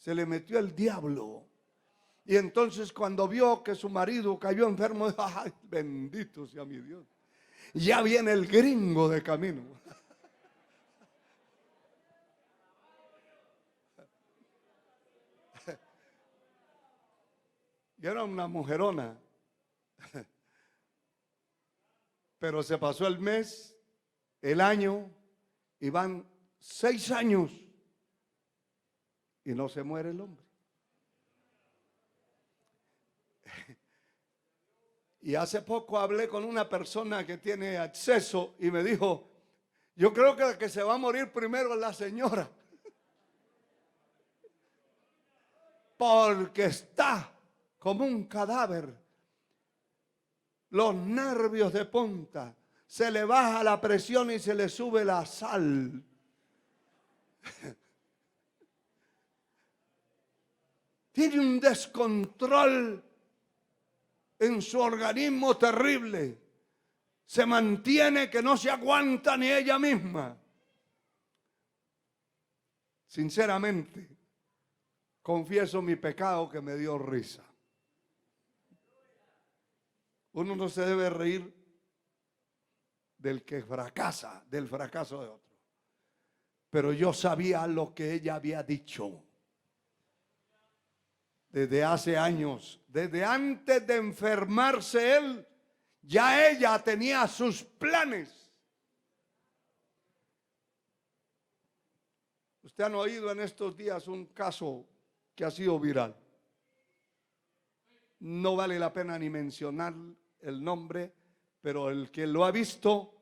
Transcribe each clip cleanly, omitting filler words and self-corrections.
se le metió el diablo. Y entonces cuando vio que su marido cayó enfermo, dijo: ay, bendito sea mi Dios, ya viene el gringo de camino. Y era una mujerona. Pero se pasó el mes, el año, y van 6 años y no se muere el hombre. Y hace poco hablé con una persona que tiene acceso y me dijo: yo creo que la que se va a morir primero es la señora, porque está como un cadáver. Los nervios de punta, se le baja la presión y se le sube la sal. Tiene un descontrol en su organismo terrible. Se mantiene que no se aguanta ni ella misma. Sinceramente, confieso mi pecado que me dio risa. Uno no se debe reír del que fracasa, del fracaso de otro. Pero yo sabía lo que ella había dicho desde hace años, desde antes de enfermarse él, ya ella tenía sus planes. Usted han oído en estos días un caso que ha sido viral. No vale la pena ni mencionar el nombre, pero el que lo ha visto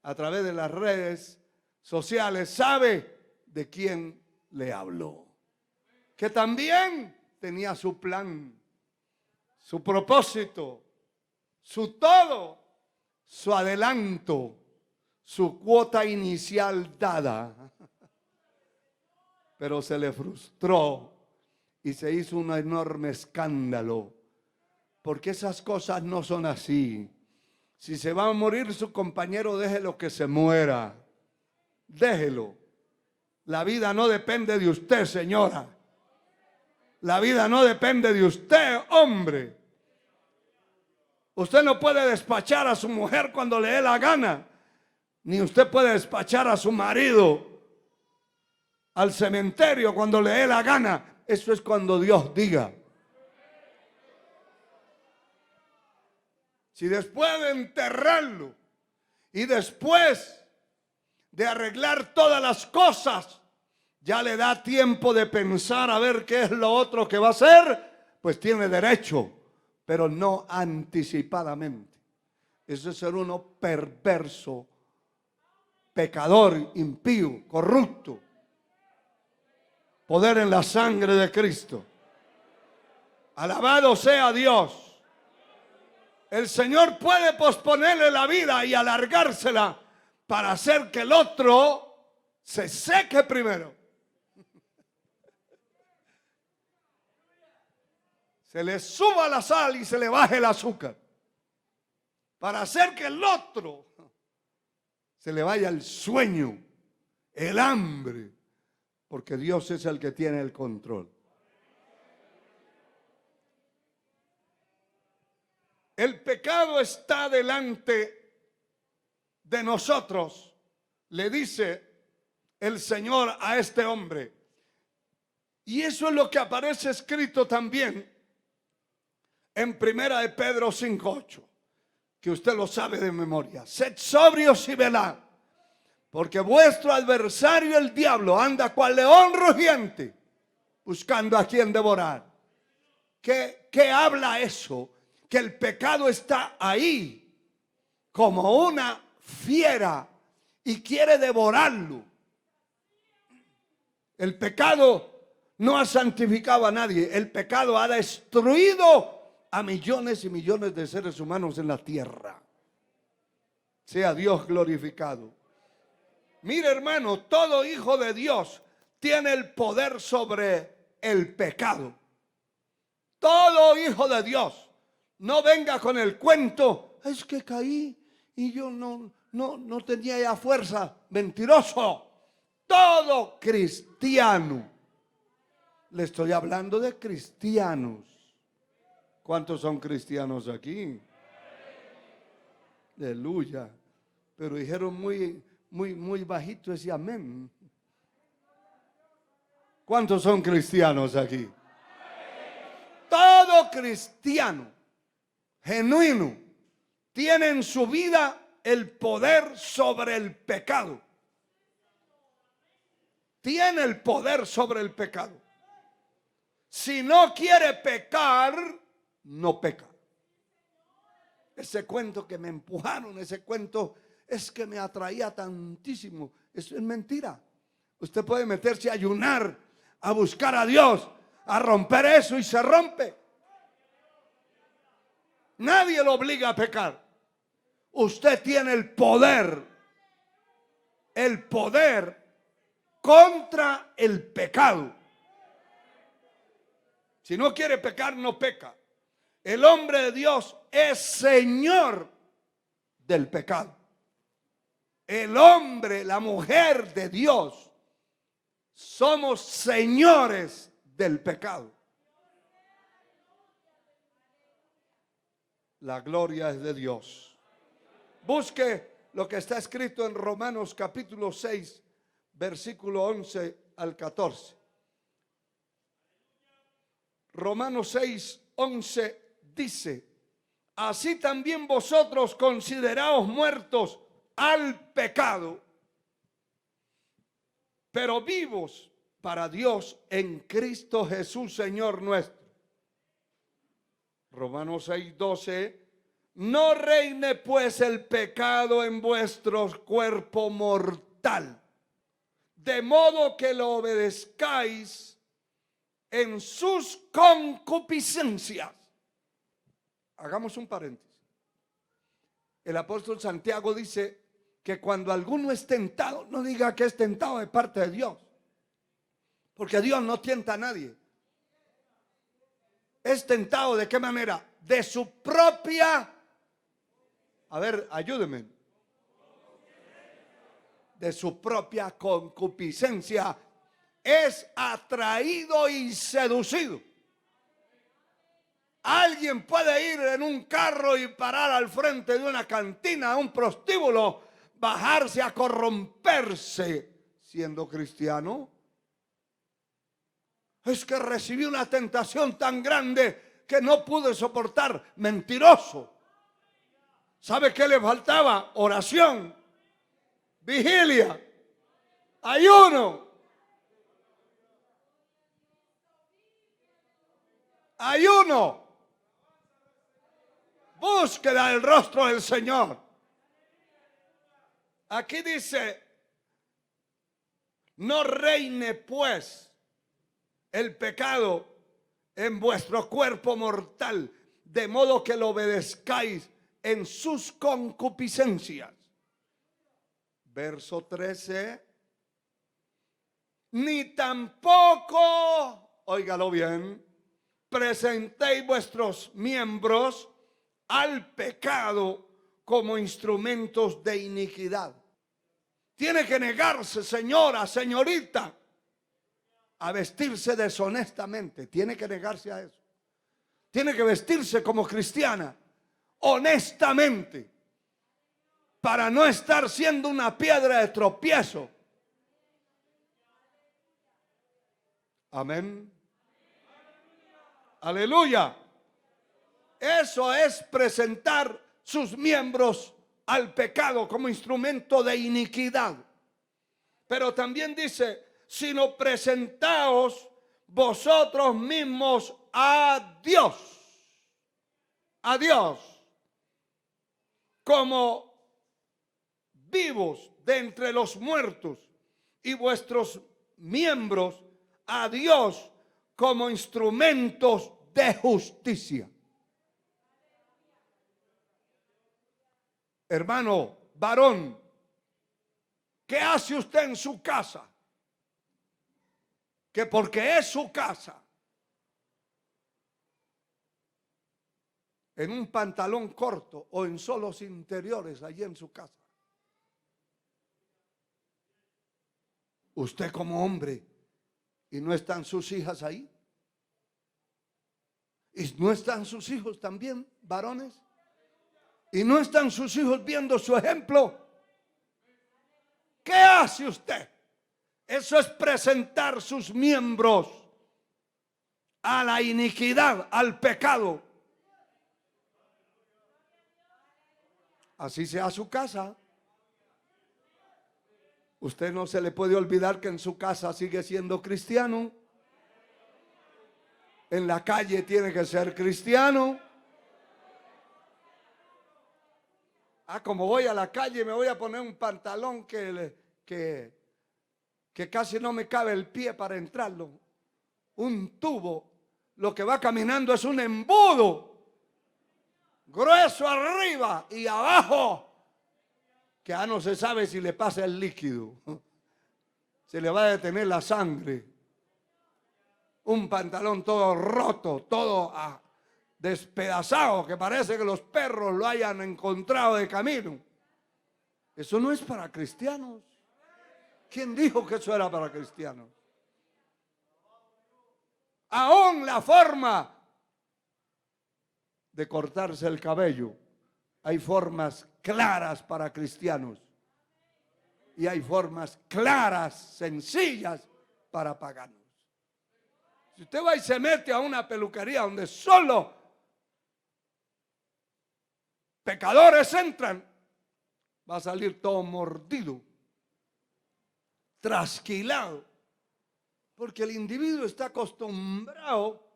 a través de las redes sociales sabe de quién le hablo. Que también tenía su plan, su propósito, su todo, su adelanto, su cuota inicial dada. Pero se le frustró y se hizo un enorme escándalo. Porque esas cosas no son así. Si se va a morir su compañero, déjelo que se muera. Déjelo. La vida no depende de usted, señora. La vida no depende de usted, hombre. Usted no puede despachar a su mujer cuando le dé la gana. Ni usted puede despachar a su marido al cementerio cuando le dé la gana. Eso es cuando Dios diga. Si después de enterrarlo y después de arreglar todas las cosas, ya le da tiempo de pensar a ver qué es lo otro que va a hacer, pues tiene derecho, pero no anticipadamente. Eso es ser uno perverso, pecador, impío, corrupto. Poder en la sangre de Cristo. Alabado sea Dios. El Señor puede posponerle la vida y alargársela para hacer que el otro se seque primero. Se le suba la sal y se le baje el azúcar. Para hacer que el otro se le vaya el sueño, el hambre. Porque Dios es el que tiene el control. El pecado está delante de nosotros, le dice el Señor a este hombre. Y eso es lo que aparece escrito también en 1 de Pedro 5:8, que usted lo sabe de memoria. Sed sobrios y velad, porque vuestro adversario el diablo anda cual león rugiente, buscando a quien devorar. ¿Qué habla eso? Que el pecado está ahí como una fiera y quiere devorarlo. El pecado no ha santificado a nadie. El pecado ha destruido a millones y millones de seres humanos en la tierra. Sea Dios glorificado. Mire, hermano, todo hijo de Dios tiene el poder sobre el pecado. Todo hijo de Dios. No venga con el cuento, es que caí y yo no tenía ya fuerza. Mentiroso. Todo cristiano Le estoy hablando de cristianos. ¿Cuántos son cristianos aquí? Aleluya. Pero dijeron muy bajito ese amén. ¿Cuántos son cristianos aquí? Todo cristiano genuino tiene en su vida el poder sobre el pecado. Tiene el poder sobre el pecado. Si no quiere pecar, no peca. Ese cuento que me empujaron, ese cuento es que me atraía tantísimo. Eso es mentira. Usted puede meterse a ayunar, a buscar a Dios, a romper eso y se rompe. Nadie lo obliga a pecar. Usted tiene el poder contra el pecado. Si no quiere pecar, no peca. El hombre de Dios es señor del pecado. El hombre, la mujer de Dios, somos señores del pecado. La gloria es de Dios. Busque lo que está escrito en Romanos capítulo 6, versículo 11 al 14. Romanos 6, 11 dice: así también vosotros consideraos muertos al pecado, pero vivos para Dios en Cristo Jesús, Señor nuestro. Romanos 6, 12. No reine pues el pecado en vuestro cuerpo mortal, de modo que lo obedezcáis en sus concupiscencias. Hagamos un paréntesis. El apóstol Santiago dice que cuando alguno es tentado, no diga que es tentado de parte de Dios, porque Dios no tienta a nadie. Es tentado ¿de qué manera? De su propia, a ver, ayúdeme, de su propia concupiscencia. Es atraído y seducido. Alguien puede ir en un carro y parar al frente de una cantina, un prostíbulo, bajarse a corromperse siendo cristiano. Es que recibí una tentación tan grande que no pude soportar. Mentiroso. ¿Sabe qué le faltaba? Oración, vigilia, ayuno. Ayuno. Búsqueda del rostro del Señor. Aquí dice: no reine pues el pecado en vuestro cuerpo mortal, de modo que lo obedezcáis en sus concupiscencias. Verso 13. Ni tampoco, óigalo bien, presentéis vuestros miembros al pecado como instrumentos de iniquidad. Tiene que negarse, señora, señorita, a vestirse deshonestamente. Tiene que negarse a eso. Tiene que vestirse como cristiana, honestamente, para no estar siendo una piedra de tropiezo. Amén. Aleluya. Eso es presentar sus miembros al pecado como instrumento de iniquidad. Pero también dice: sino presentaos vosotros mismos a Dios, como vivos de entre los muertos, y vuestros miembros a Dios como instrumentos de justicia. Hermano varón, ¿qué hace usted en su casa? Que porque es su casa, en un pantalón corto o en solos interiores allí en su casa. Usted como hombre ¿Y no están sus hijas ahí? ¿Y no están sus hijos también, varones? ¿Y no están sus hijos viendo su ejemplo? ¿Qué hace usted? Eso es presentar sus miembros a la iniquidad, al pecado. Así sea su casa. Usted no se le puede olvidar que en su casa sigue siendo cristiano. En la calle tiene que ser cristiano. Como voy a la calle me voy a poner un pantalón que casi no me cabe el pie para entrarlo. Un tubo. Lo que va caminando es un embudo. Grueso arriba y abajo. Que ya no se sabe si le pasa el líquido. Se le va a detener la sangre. Un pantalón todo roto, todo despedazado, que parece que los perros lo hayan encontrado de camino. Eso no es para cristianos. ¿Quién dijo que eso era para cristianos? Aún la forma de cortarse el cabello. Hay formas claras para cristianos. Y hay formas claras, sencillas para paganos. Si usted va y se mete a una peluquería donde solo pecadores entran, va a salir todo mordido, trasquilado, porque el individuo está acostumbrado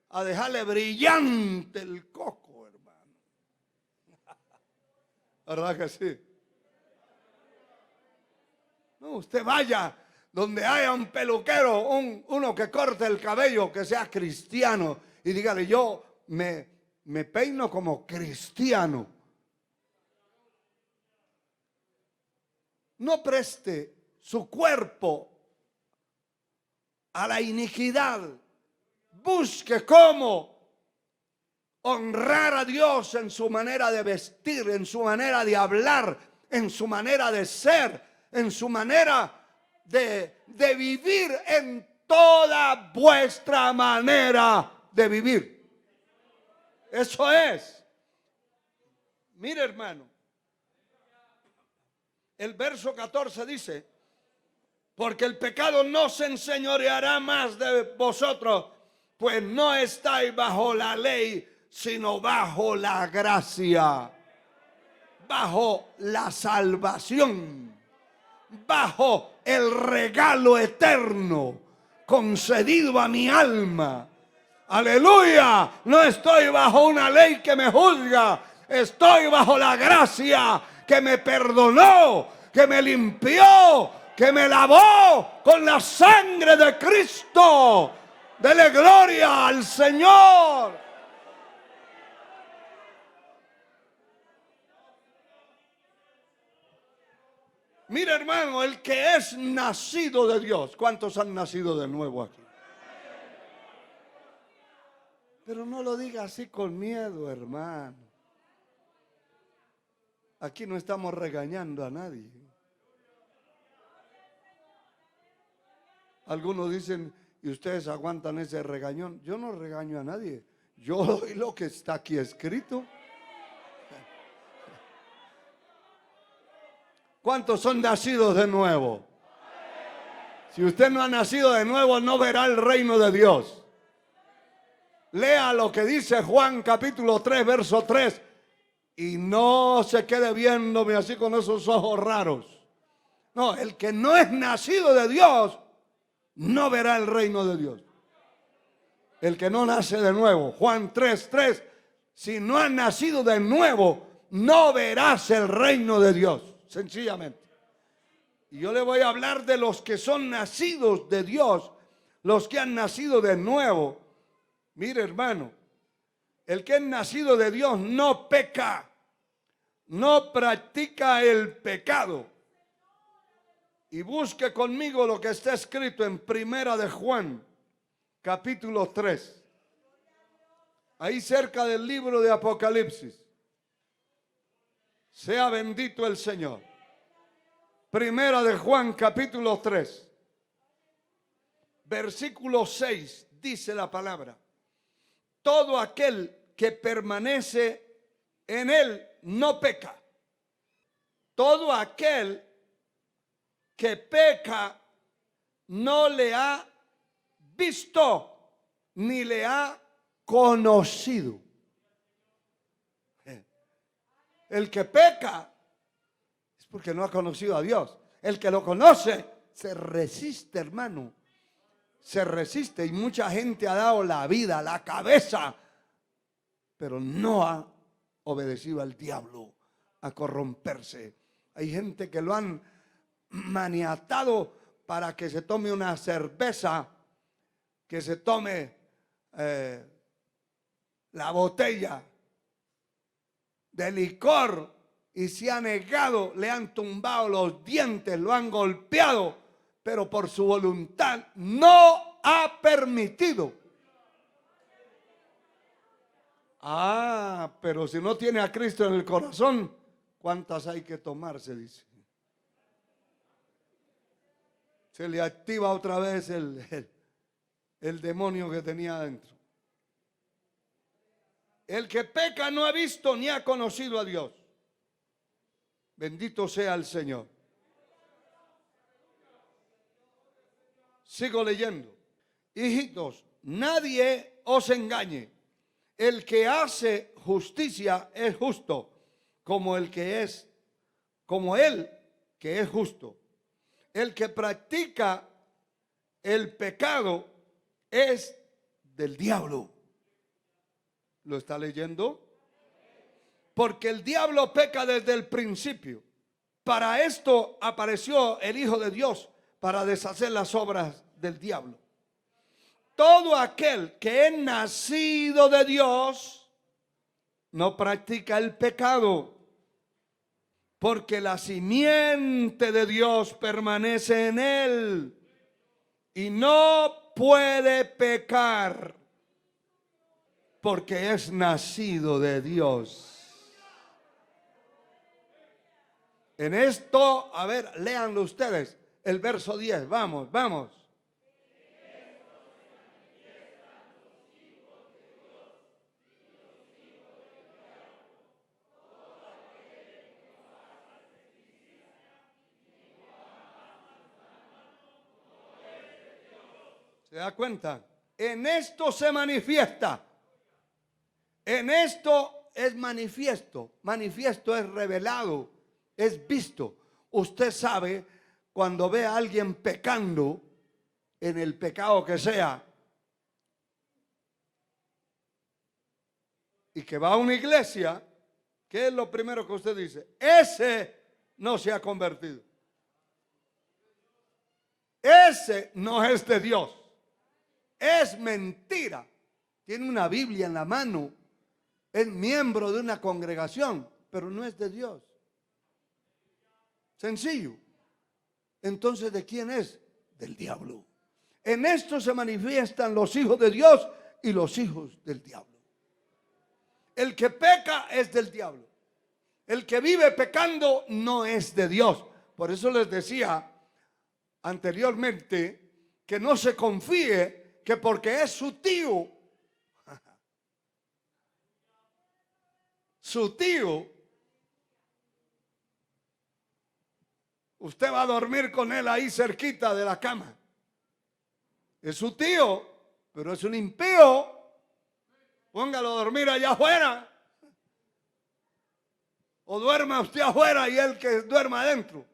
a dejarle brillante el coco, hermano. ¿Verdad que sí? No, usted vaya donde haya un peluquero, uno que corte el cabello, que sea cristiano, y dígale, yo me peino como cristiano. No preste su cuerpo a la iniquidad. Busque cómo honrar a Dios en su manera de vestir, en su manera de hablar, en su manera de ser, en su manera de vivir, en toda vuestra manera de vivir. Eso es. Mire, hermano, el verso 14 dice, porque el pecado no se enseñoreará más de vosotros, pues no estáis bajo la ley, sino bajo la gracia, bajo la salvación, bajo el regalo eterno concedido a mi alma. Aleluya, no estoy bajo una ley que me juzga, estoy bajo la gracia que me perdonó, que me limpió, que me lavó con la sangre de Cristo. Dele gloria al Señor. Mira, hermano, el que es nacido de Dios. ¿Cuántos han nacido de nuevo aquí? Pero no lo diga así con miedo, hermano. Aquí no estamos regañando a nadie. Algunos dicen, y ustedes aguantan ese regañón. Yo no regaño a nadie. Yo doy lo que está aquí escrito. ¿Cuántos son nacidos de nuevo? Si usted no ha nacido de nuevo, no verá el reino de Dios. Lea lo que dice Juan capítulo 3, verso 3. Y no se quede viéndome así con esos ojos raros. No, el que no es nacido de Dios, no verá el reino de Dios. El que no nace de nuevo. Juan 3, 3. Si no has nacido de nuevo, no verás el reino de Dios. Sencillamente. Y yo le voy a hablar de los que son nacidos de Dios, los que han nacido de nuevo. Mire, hermano, el que es nacido de Dios no peca, no practica el pecado. Y busque conmigo lo que está escrito en Primera de Juan, capítulo 3. Ahí cerca del libro de Apocalipsis. Sea bendito el Señor. Primera de Juan, capítulo 3. versículo 6, dice la palabra: todo aquel que permanece en él no peca. Todo aquel que peca no le ha visto ni le ha conocido. El que peca es porque no ha conocido a Dios. El que lo conoce se resiste, hermano. Se resiste, y mucha gente ha dado la vida, la cabeza, pero no ha obedecido al diablo a corromperse. Hay gente que lo han maniatado para que se tome una cerveza, que se tome la botella de licor, y se ha negado, le han tumbado los dientes, lo han golpeado, pero por su voluntad no ha permitido. Pero si no tiene a Cristo en el corazón, ¿cuántas hay que tomarse? Dice. Se le activa otra vez el demonio que tenía adentro. El que peca no ha visto ni ha conocido a Dios. Bendito sea el Señor. Sigo leyendo. Hijitos, nadie os engañe. El que hace justicia es justo, como él que es justo. El que practica el pecado es del diablo. ¿Lo está leyendo? Porque el diablo peca desde el principio. Para esto apareció el Hijo de Dios, para deshacer las obras del diablo. Todo aquel que es nacido de Dios no practica el pecado, porque la simiente de Dios permanece en él y no puede pecar, porque es nacido de Dios. En esto, a ver, léanlo ustedes, el verso 10, vamos. ¿Se da cuenta? En esto se manifiesta. En esto es manifiesto. Manifiesto es revelado, es visto. Usted sabe cuando ve a alguien pecando, en el pecado que sea, y que va a una iglesia, ¿qué es lo primero que usted dice? Ese no se ha convertido. Ese no es de Dios. Es mentira. Tiene una Biblia en la mano. Es miembro de una congregación, pero no es de Dios. Sencillo. Entonces, ¿de quién es? Del diablo. En esto se manifiestan los hijos de Dios y los hijos del diablo. El que peca es del diablo. El que vive pecando no es de Dios. Por eso les decía anteriormente que no se confíe que porque es su tío, usted va a dormir con él ahí cerquita de la cama. Es su tío, pero es un impío. Póngalo a dormir allá afuera. O duerma usted afuera y él que duerma adentro.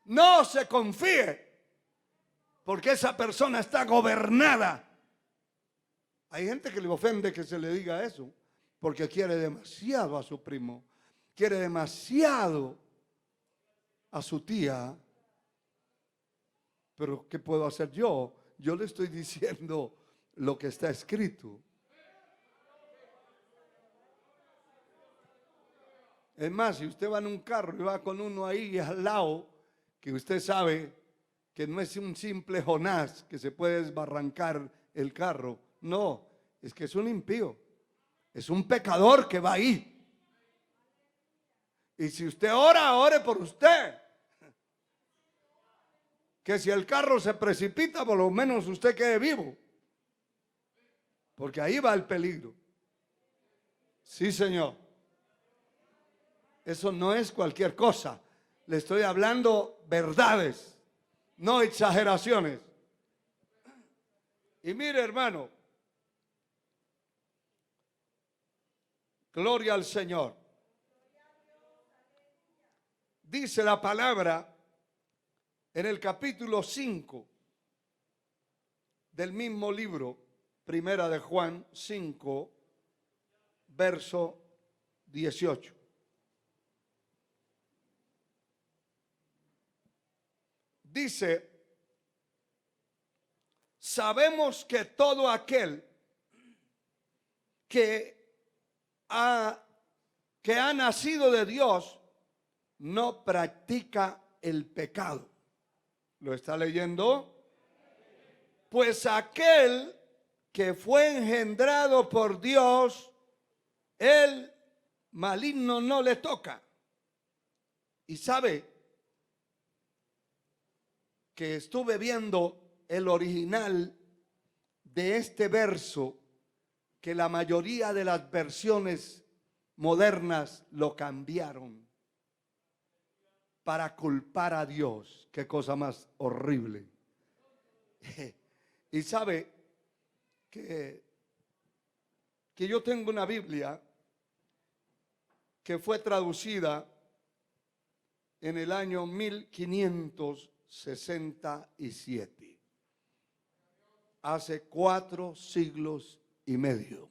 No se confíe, porque esa persona está gobernada. Hay gente que le ofende que se le diga eso, porque quiere demasiado a su primo, quiere demasiado a su tía. Pero ¿qué puedo hacer yo? Yo le estoy diciendo lo que está escrito. Es más, si usted va en un carro y va con uno ahí al lado, que usted sabe que no es un simple Jonás que se puede desbarrancar el carro. No, es que es un impío. Es un pecador que va ahí. Y si usted ora, ore por usted. que si el carro se precipita, por lo menos usted quede vivo. Porque ahí va el peligro. Sí, Señor. Eso no es cualquier cosa. Le estoy hablando verdades, no exageraciones. Y mire, hermano, gloria al Señor. Dice la palabra en el capítulo 5 del mismo libro, Primera de Juan 5, verso 18. Dice, sabemos que todo aquel que ha nacido de Dios no practica el pecado. ¿Lo está leyendo? Pues aquel que fue engendrado por Dios, el maligno no le toca. Y sabe que estuve viendo el original de este verso, que la mayoría de las versiones modernas lo cambiaron para culpar a Dios. Qué cosa más horrible. Y sabe que yo tengo una Biblia que fue traducida en el año 1567, hace 4 siglos y medio,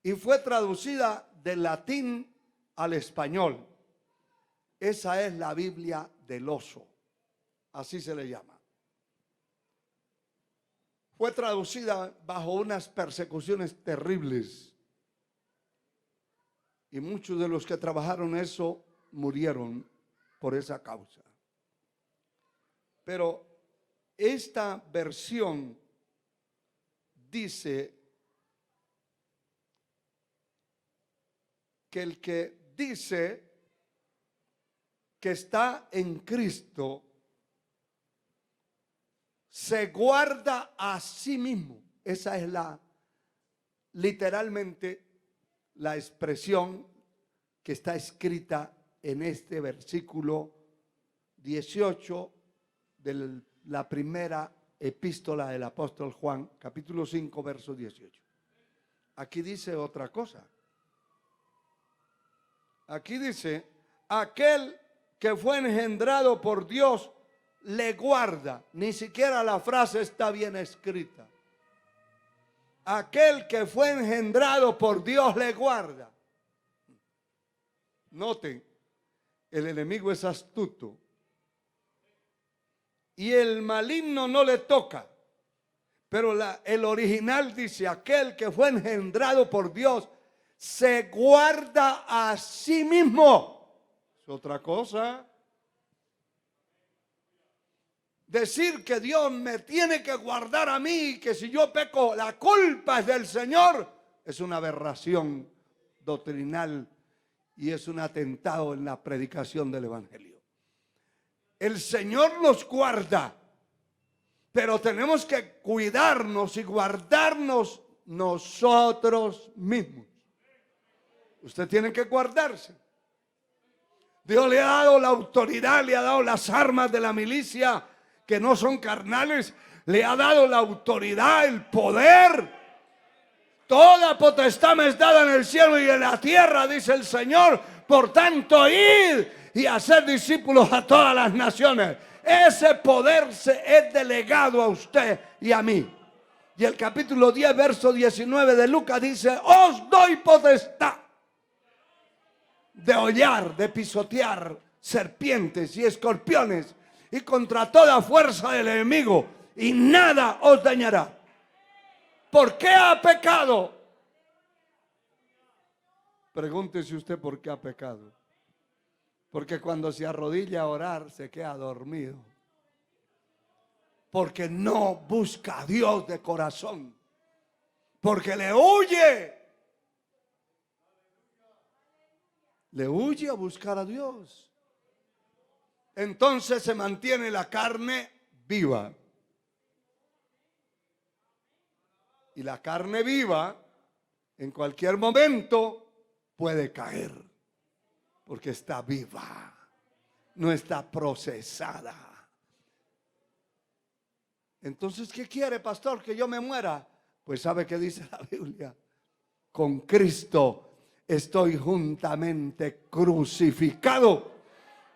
y fue traducida del latín al español. Esa es la Biblia del oso, así se le llama. Fue traducida bajo unas persecuciones terribles, y muchos de los que trabajaron eso murieron por esa causa. Pero esta versión dice que el que dice que está en Cristo se guarda a sí mismo. Esa es literalmente la expresión que está escrita en este versículo 18 de la primera epístola del apóstol Juan, capítulo 5, verso 18. Aquí dice otra cosa. Aquí dice, aquel que fue engendrado por Dios le guarda. Ni siquiera la frase está bien escrita. Aquel que fue engendrado por Dios le guarda. Noten, el enemigo es astuto y el maligno no le toca. Pero el original dice, aquel que fue engendrado por Dios se guarda a sí mismo. Es otra cosa. Decir que Dios me tiene que guardar a mí, que si yo peco la culpa es del Señor, es una aberración doctrinal y es un atentado en la predicación del Evangelio. El Señor nos guarda, pero tenemos que cuidarnos y guardarnos nosotros mismos. Usted tiene que guardarse. Dios le ha dado la autoridad, le ha dado las armas de la milicia que no son carnales, le ha dado la autoridad, el poder. Toda potestad me es dada en el cielo y en la tierra, dice el Señor. Por tanto, id y hacer discípulos a todas las naciones. Ese poder se es delegado a usted y a mí. Y el capítulo 10, verso 19 de Lucas dice, os doy potestad de hollar, de pisotear serpientes y escorpiones y contra toda fuerza del enemigo, y nada os dañará. ¿Por qué ha pecado? Pregúntese usted por qué ha pecado. Porque cuando se arrodilla a orar se queda dormido. Porque no busca a Dios de corazón. Porque le huye. Le huye a buscar a Dios. entonces se mantiene la carne viva. Y la carne viva en cualquier momento puede caer, porque está viva, no está procesada. Entonces, ¿qué quiere, pastor? ¿Que yo me muera? Pues ¿sabe qué dice la Biblia? Con Cristo estoy juntamente crucificado.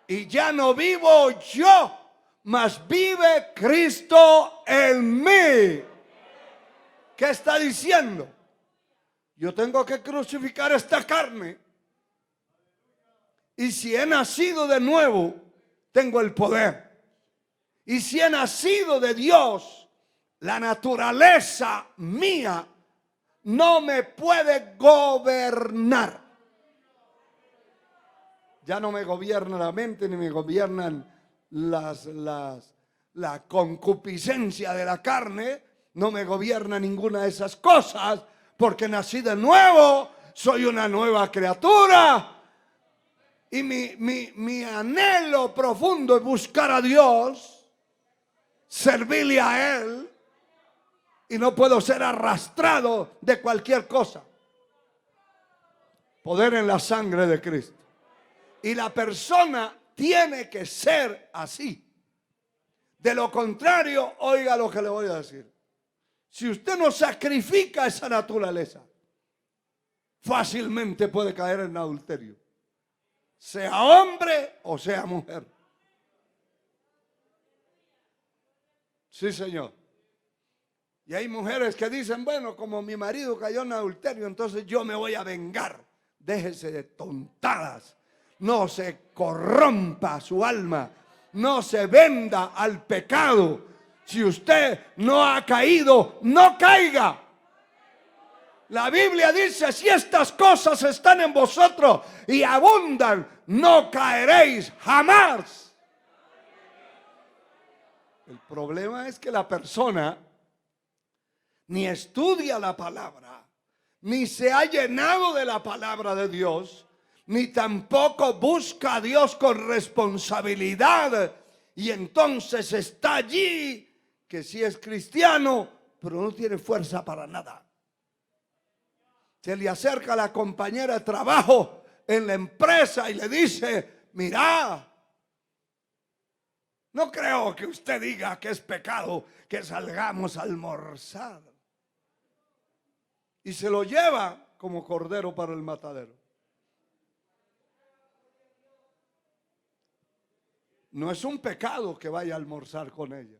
Y ya no vivo yo, mas vive Cristo en mí. ¿Qué está diciendo? Yo tengo que crucificar esta carne. Y si he nacido de nuevo, tengo el poder. Y si he nacido de Dios, la naturaleza mía no me puede gobernar. Ya no me gobierna la mente, ni me gobiernan la concupiscencia de la carne. No me gobierna ninguna de esas cosas, porque nací de nuevo, soy una nueva criatura. Y mi anhelo profundo es buscar a Dios, servirle a Él, y no puedo ser arrastrado de cualquier cosa. Poder en la sangre de Cristo. Y la persona tiene que ser así. De lo contrario, oiga lo que le voy a decir. Si usted no sacrifica esa naturaleza, fácilmente puede caer en adulterio. Sea hombre o sea mujer. Sí, señor. Y hay mujeres que dicen, bueno, como mi marido cayó en adulterio, entonces yo me voy a vengar. Déjese de tontadas. No se corrompa su alma. No se venda al pecado. Si usted no ha caído, no caiga. La Biblia dice, si estas cosas están en vosotros y abundan, no caeréis jamás. El problema es que la persona ni estudia la palabra, ni se ha llenado de la palabra de Dios, ni tampoco busca a Dios con responsabilidad. Y entonces está allí, que sí es cristiano, pero no tiene fuerza para nada. Se le acerca a la compañera de trabajo en la empresa y le dice, mira, no creo que usted diga que es pecado que salgamos a almorzar. Y se lo lleva como cordero para el matadero. No es un pecado que vaya a almorzar con ella.